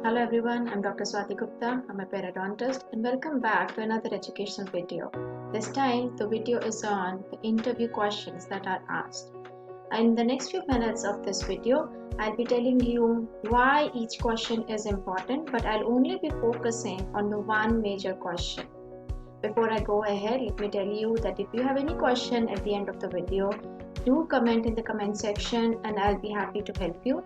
Hello everyone, I'm Dr. Swati Gupta. I'm a periodontist and welcome back to another educational video. This time the video is on the interview questions that are asked. In the next few minutes of this video, I'll be telling you why each question is important, but I'll only be focusing on the one major question. Before I go ahead, let me tell you that if you have any question at the end of the video, do comment in the comment section and I'll be happy to help you.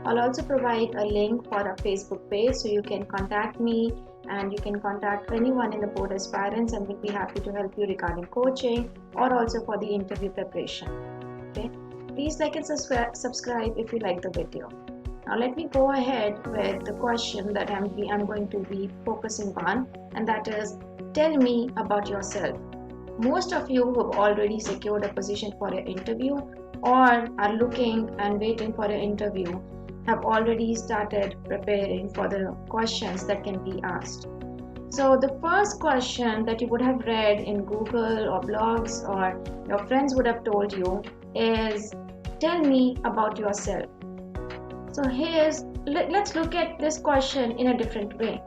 I'll also provide a link for a Facebook page so you can contact me and you can contact anyone in the board aspirants and we'll be happy to help you regarding coaching or also for the interview preparation. Okay, please like and subscribe if you like the video. Now let me go ahead with the question that I'm going to be focusing on, and that is, tell me about yourself. Most of you who have already secured a position for your interview or are looking and waiting for your interview have already started preparing for the questions that can be asked. So the first question that you would have read in Google or blogs or your friends would have told you is, tell me about yourself. So let's look at this question in a different way.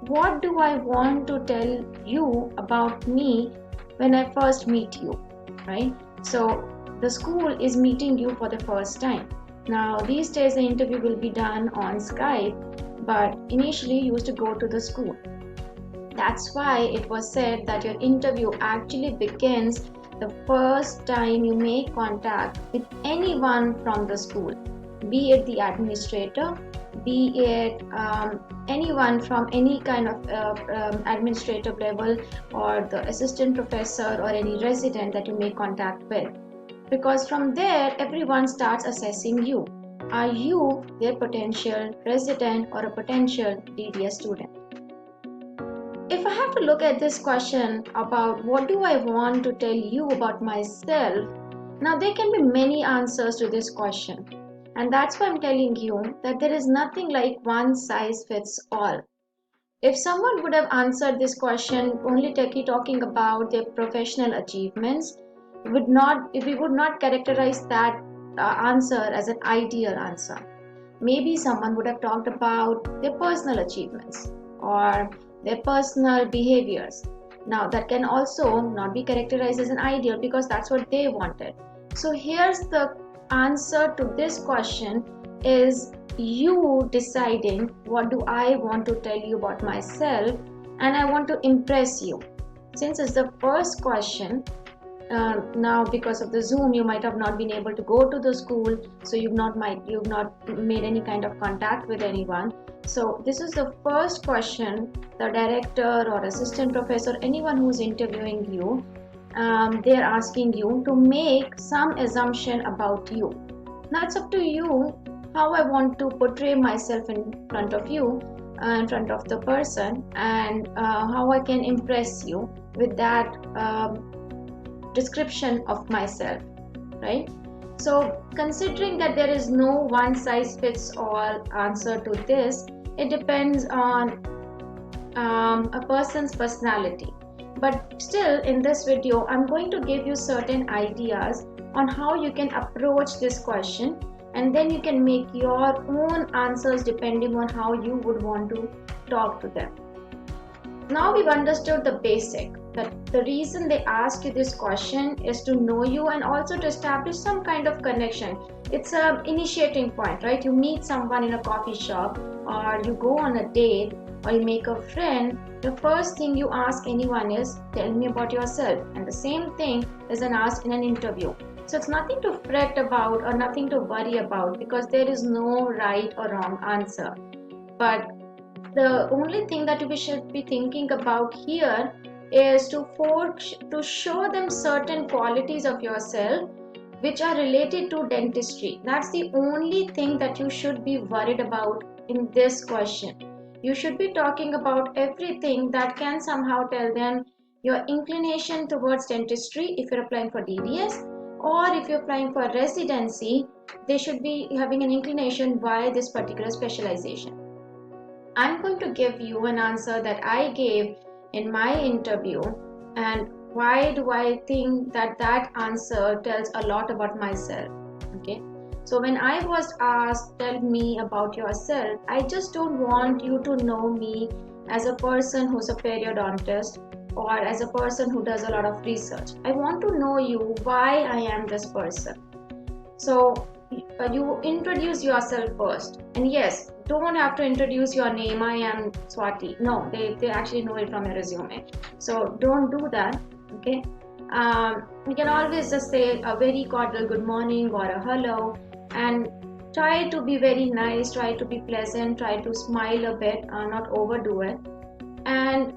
What do I want to tell you about me when I first meet you, right? So the school is meeting you for the first time. Now these days the interview will be done on Skype, but initially you used to go to the school. That's why it was said that your interview actually begins the first time you make contact with anyone from the school, be it the administrator, be it anyone from any kind of administrative level, or the assistant professor or any resident that you make contact with. Because from there everyone starts assessing you. Are you their potential resident or a potential DDS student? If I have to look at this question about what do I want to tell you about myself, now there can be many answers to this question. And that's why I'm telling you that there is nothing like one size fits all. If someone would have answered this question only talking about their professional achievements, we would not characterize that answer as an ideal answer. Maybe someone would have talked about their personal achievements or their personal behaviors. Now that can also not be characterized as an ideal because that's what they wanted. So here's the answer to this question is you deciding what do I want to tell you about myself, and I want to impress you. Since it's the first question, now because of the Zoom you might have not been able to go to the school, so you've not made any kind of contact with anyone. So this is the first question the director or assistant professor, anyone who's interviewing you, they're asking you to make some assumption about you. Now it's up to you how I want to portray myself in front of you, in front of the person, and how I can impress you with that description of myself, right? So considering that there is no one size fits all answer to this, it depends on a person's personality. But still, in this video I'm going to give you certain ideas on how you can approach this question, and then you can make your own answers depending on how you would want to talk to them. Now we've understood the basic, that the reason they ask you this question is to know you and also to establish some kind of connection. It's an initiating point, right? You meet someone in a coffee shop, or you go on a date, or you make a friend. The first thing you ask anyone is, tell me about yourself. And the same thing is asked in an interview. So it's nothing to fret about or nothing to worry about, because there is no right or wrong answer. But the only thing that we should be thinking about here is to show them certain qualities of yourself which are related to dentistry. That's the only thing that you should be worried about in this question. You should be talking about everything that can somehow tell them your inclination towards dentistry if you're applying for DDS, or if you're applying for residency, they should be having an inclination why this particular specialization. I'm going to give you an answer that I gave in my interview, and why do I think that answer tells a lot about myself. Okay, So when I was asked, tell me about yourself, I just don't want you to know me as a person who's a periodontist or as a person who does a lot of research. I want to know you why I am this person. So you introduce yourself first. And yes, don't have to introduce your name, I am Swati. No, they actually know it from your resume. So don't do that, okay? You can always just say a very cordial good morning or a hello, and try to be very nice, try to be pleasant, try to smile a bit, not overdo it. And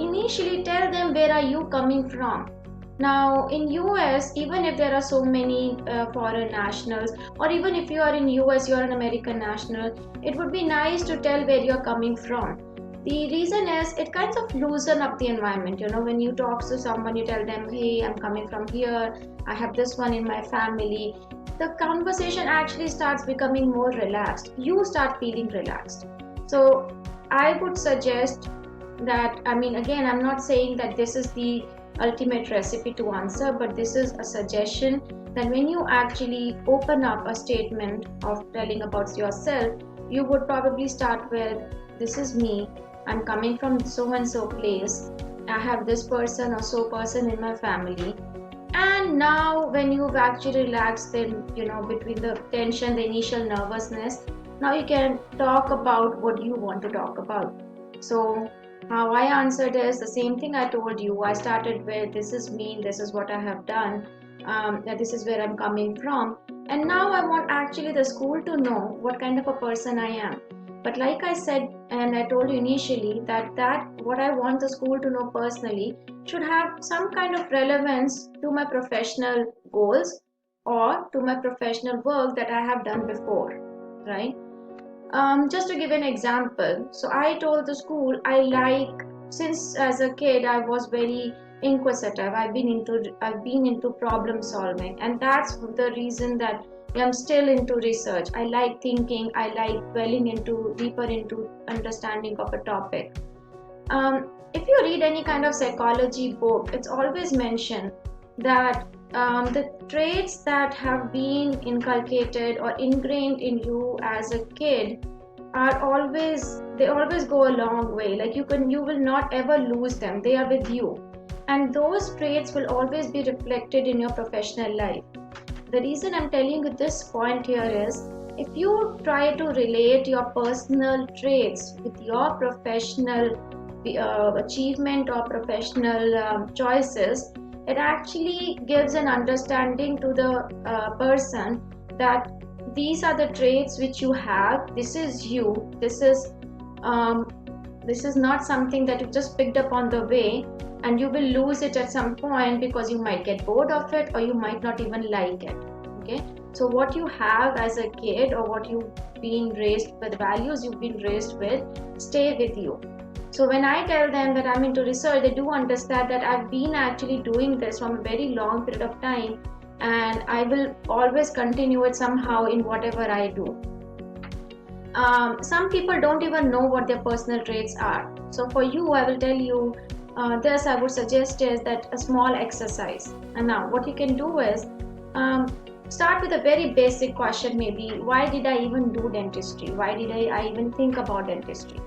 initially tell them where are you coming from. Now in US, even if there are so many foreign nationals, or even if you are in US, you are an American national, it would be nice to tell where you're coming from. The reason is it kind of loosen up the environment. When you talk to someone, you tell them, hey, I'm coming from here, I have this one in my family. The conversation actually starts becoming more relaxed. You start feeling relaxed. So I would suggest that, again, I'm not saying that this is the ultimate recipe to answer, but this is a suggestion that when you actually open up a statement of telling about yourself, you would probably start with, this is me, I'm coming from so and so place, I have this person or so person in my family. And now when you've actually relaxed, then between the tension, the initial nervousness, now you can talk about what you want to talk about. So how I answered is the same thing I told you. I started with, this is me, this is what I have done, this is where I'm coming from. And now I want actually the school to know what kind of a person I am. But like I said, and I told you initially, that what I want the school to know personally should have some kind of relevance to my professional goals or to my professional work that I have done before, right? Just to give an example, so I told the school since as a kid I was very inquisitive. I've been into problem solving, and that's the reason that I'm still into research. I like thinking. I like dwelling into deeper into understanding of a topic. If you read any kind of psychology book, it's always mentioned that the traits that have been inculcated or ingrained in you as a kid they always go a long way. Like you will not ever lose them. They are with you, and those traits will always be reflected in your professional life. The reason I'm telling you this point here is, if you try to relate your personal traits with your professional achievement or professional choices, it actually gives an understanding to the person that these are the traits which you have. This is you. Um, this is not something that you just picked up on the way, and you will lose it at some point because you might get bored of it or you might not even like it. Okay, so what you have as a kid or what you've been raised with, values you've been raised with, stay with you. So when I tell them that I'm into research, they do understand that I've been actually doing this from a very long period of time, and I will always continue it somehow in whatever I do. Some people don't even know what their personal traits are. So for you, I will tell you this. I would suggest is that a small exercise. And now what you can do is start with a very basic question. Maybe, why did I even do dentistry? Why did I even think about dentistry?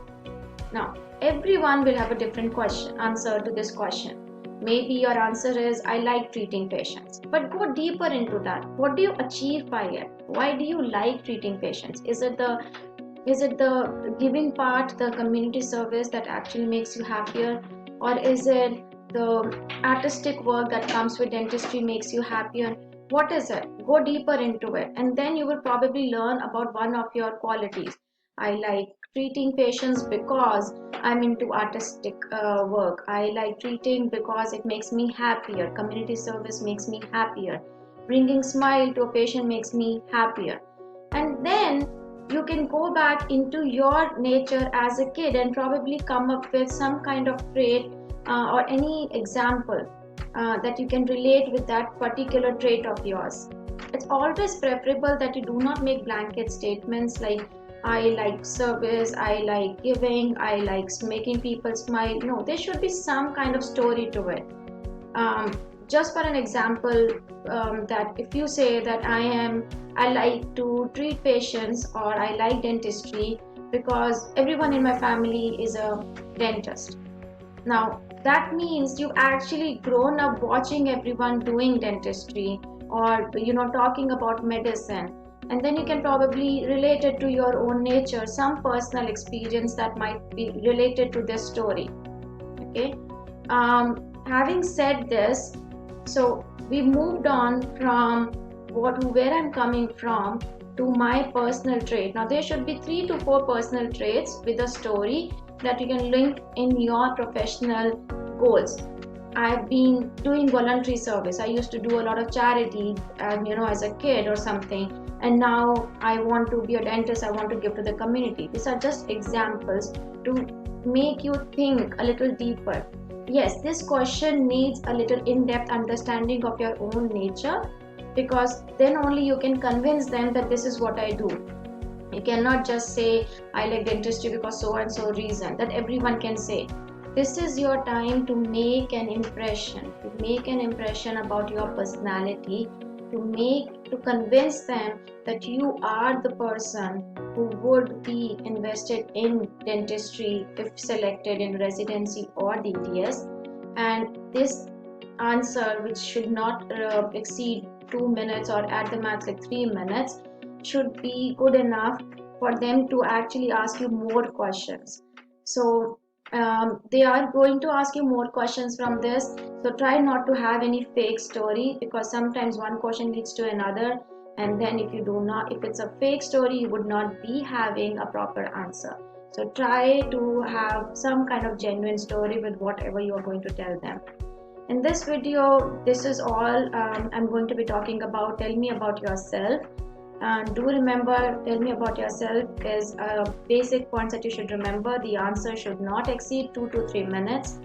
Now everyone will have a different answer to this question. Maybe your answer is, I like treating patients. But go deeper into that. What do you achieve by it? Why do you like treating patients? Is it the giving part, the community service that actually makes you happier? Or is it the artistic work that comes with dentistry makes you happier? What is it? Go deeper into it, and then you will probably learn about one of your qualities. I like treating patients because I'm into artistic work. I like treating because it makes me happier. Community service makes me happier. Bringing smile to a patient makes me happier. And then you can go back into your nature as a kid and probably come up with some kind of trait or any example that you can relate with that particular trait of yours. It's always preferable that you do not make blanket statements like, I like service, I like giving, I like making people smile. No, there should be some kind of story to it. just for an example, that if you say that I like to treat patients, or I like dentistry because everyone in my family is a dentist. Now that means you've actually grown up watching everyone doing dentistry, or talking about medicine, and then you can probably relate it to your own nature, some personal experience that might be related to this story. Okay. Having said this, so we moved on from where I'm coming from to my personal trait. Now there should be 3 to 4 personal traits with a story that you can link in your professional goals. I've been doing voluntary service. I used to do a lot of charity, as a kid or something, and now I want to be a dentist. I want to give to the community. These are just examples to make you think a little deeper. Yes, this question needs a little in-depth understanding of your own nature, because then only you can convince them that this is what I do. You cannot just say I like dentistry because so and so reason that everyone can say. This is your time to make an impression, about your personality, to convince them that you are the person who would be invested in dentistry if selected in residency or DDS. And this answer, which should not exceed 2 minutes, or at the max like 3 minutes, should be good enough for them to actually ask you more questions. So they are going to ask you more questions from this, so try not to have any fake story, because sometimes one question leads to another, and then if it's a fake story, you would not be having a proper answer. So try to have some kind of genuine story with whatever you are going to tell them. In this video, this is all I'm going to be talking about. Tell me about yourself. And do remember, tell me about yourself is basic points that you should remember. The answer should not exceed 2 to 3 minutes.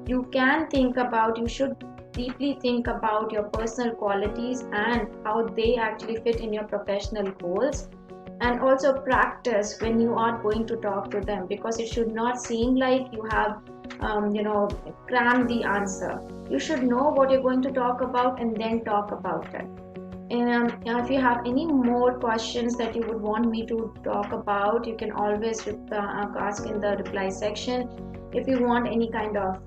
You should deeply think about your personal qualities and how they actually fit in your professional goals. And also practice when you are going to talk to them, because it should not seem like you have crammed the answer. You should know what you're going to talk about and then talk about it. And if you have any more questions that you would want me to talk about, you can always ask in the reply section. If you want any kind of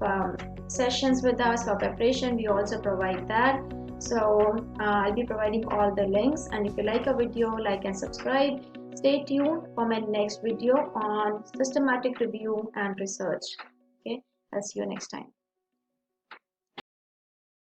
sessions with us for preparation, we also provide that. So I'll be providing all the links, and if you like a video, like and subscribe. Stay tuned for my next video on systematic review and research. Okay, I'll see you next time.